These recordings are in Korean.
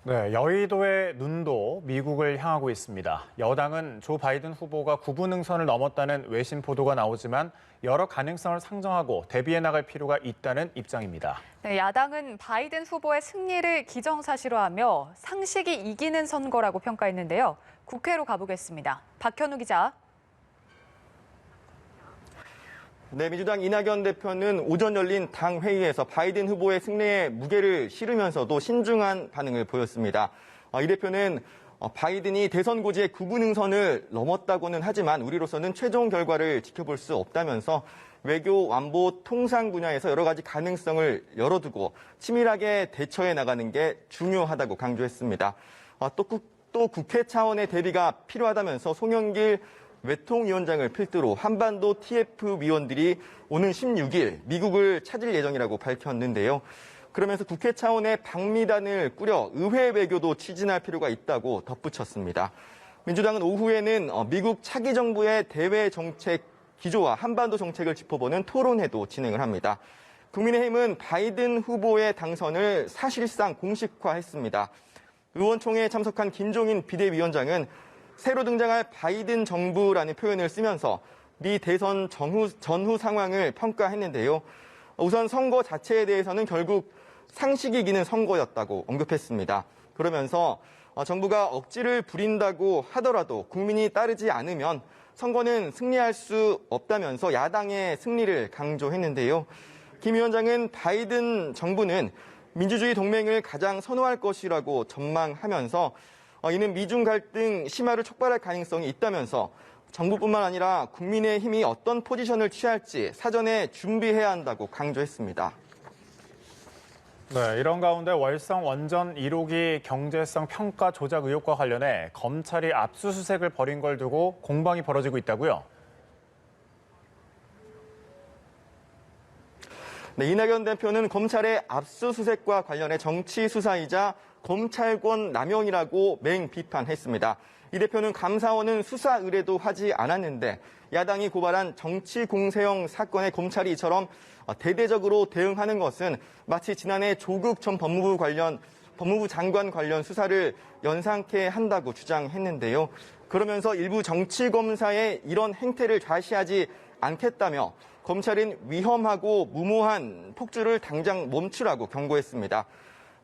네, 여의도의 눈도 미국을 향하고 있습니다. 여당은 조 바이든 후보가 구분응선을 넘었다는 외신 보도가 나오지만 여러 가능성을 상정하고 대비해 나갈 필요가 있다는 입장입니다. 네, 야당은 바이든 후보의 승리를 기정사실화하며 상식이 이기는 선거라고 평가했는데요. 국회로 가보겠습니다. 박현우 기자. 네, 민주당 이낙연 대표는 오전 열린 당 회의에서 바이든 후보의 승리에 무게를 실으면서도 신중한 반응을 보였습니다. 이 대표는 바이든이 대선 고지의 구분응선을 넘었다고는 하지만 우리로서는 최종 결과를 지켜볼 수 없다면서 외교, 안보, 통상 분야에서 여러 가지 가능성을 열어두고 치밀하게 대처해 나가는 게 중요하다고 강조했습니다. 또 국회 차원의 대비가 필요하다면서 송영길 외통위원장을 필두로 한반도 TF 위원들이 오는 16일 미국을 찾을 예정이라고 밝혔는데요. 그러면서 국회 차원의 방미단을 꾸려 의회 외교도 추진할 필요가 있다고 덧붙였습니다. 민주당은 오후에는 미국 차기 정부의 대외 정책 기조와 한반도 정책을 짚어보는 토론회도 진행을 합니다. 국민의힘은 바이든 후보의 당선을 사실상 공식화했습니다. 의원총회에 참석한 김종인 비대위원장은 새로 등장할 바이든 정부라는 표현을 쓰면서 미 대선 전후 상황을 평가했는데요. 우선 선거 자체에 대해서는 결국 상식이 이기는 선거였다고 언급했습니다. 그러면서 정부가 억지를 부린다고 하더라도 국민이 따르지 않으면 선거는 승리할 수 없다면서 야당의 승리를 강조했는데요. 김 위원장은 바이든 정부는 민주주의 동맹을 가장 선호할 것이라고 전망하면서 이는 미중 갈등 심화를 촉발할 가능성이 있다면서 정부뿐만 아니라 국민의힘이 어떤 포지션을 취할지 사전에 준비해야 한다고 강조했습니다. 네, 이런 가운데 월성 원전 1호기 경제성 평가 조작 의혹과 관련해 검찰이 압수수색을 벌인 걸 두고 공방이 벌어지고 있다고요? 네, 이낙연 대표는 검찰의 압수수색과 관련해 정치 수사이자 검찰권 남용이라고 맹비판했습니다. 이 대표는 감사원은 수사 의뢰도 하지 않았는데 야당이 고발한 정치 공세형 사건에 검찰이 이처럼 대대적으로 대응하는 것은 마치 지난해 조국 전 법무부 장관 관련 수사를 연상케 한다고 주장했는데요. 그러면서 일부 정치검사의 이런 행태를 좌시하지 않겠다며 검찰은 위험하고 무모한 폭주를 당장 멈추라고 경고했습니다.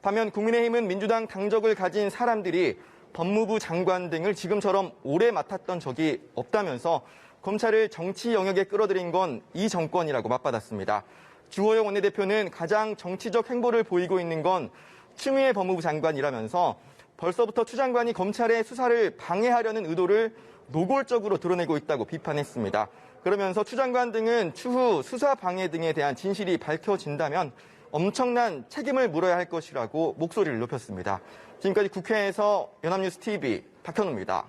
반면 국민의힘은 민주당 당적을 가진 사람들이 법무부 장관 등을 지금처럼 오래 맡았던 적이 없다면서 검찰을 정치 영역에 끌어들인 건 이 정권이라고 맞받았습니다. 주호영 원내대표는 가장 정치적 행보를 보이고 있는 건 추미애 법무부 장관이라면서 벌써부터 추 장관이 검찰의 수사를 방해하려는 의도를 노골적으로 드러내고 있다고 비판했습니다. 그러면서 추 장관 등은 추후 수사 방해 등에 대한 진실이 밝혀진다면 엄청난 책임을 물어야 할 것이라고 목소리를 높였습니다. 지금까지 국회에서 연합뉴스 TV 박현우입니다.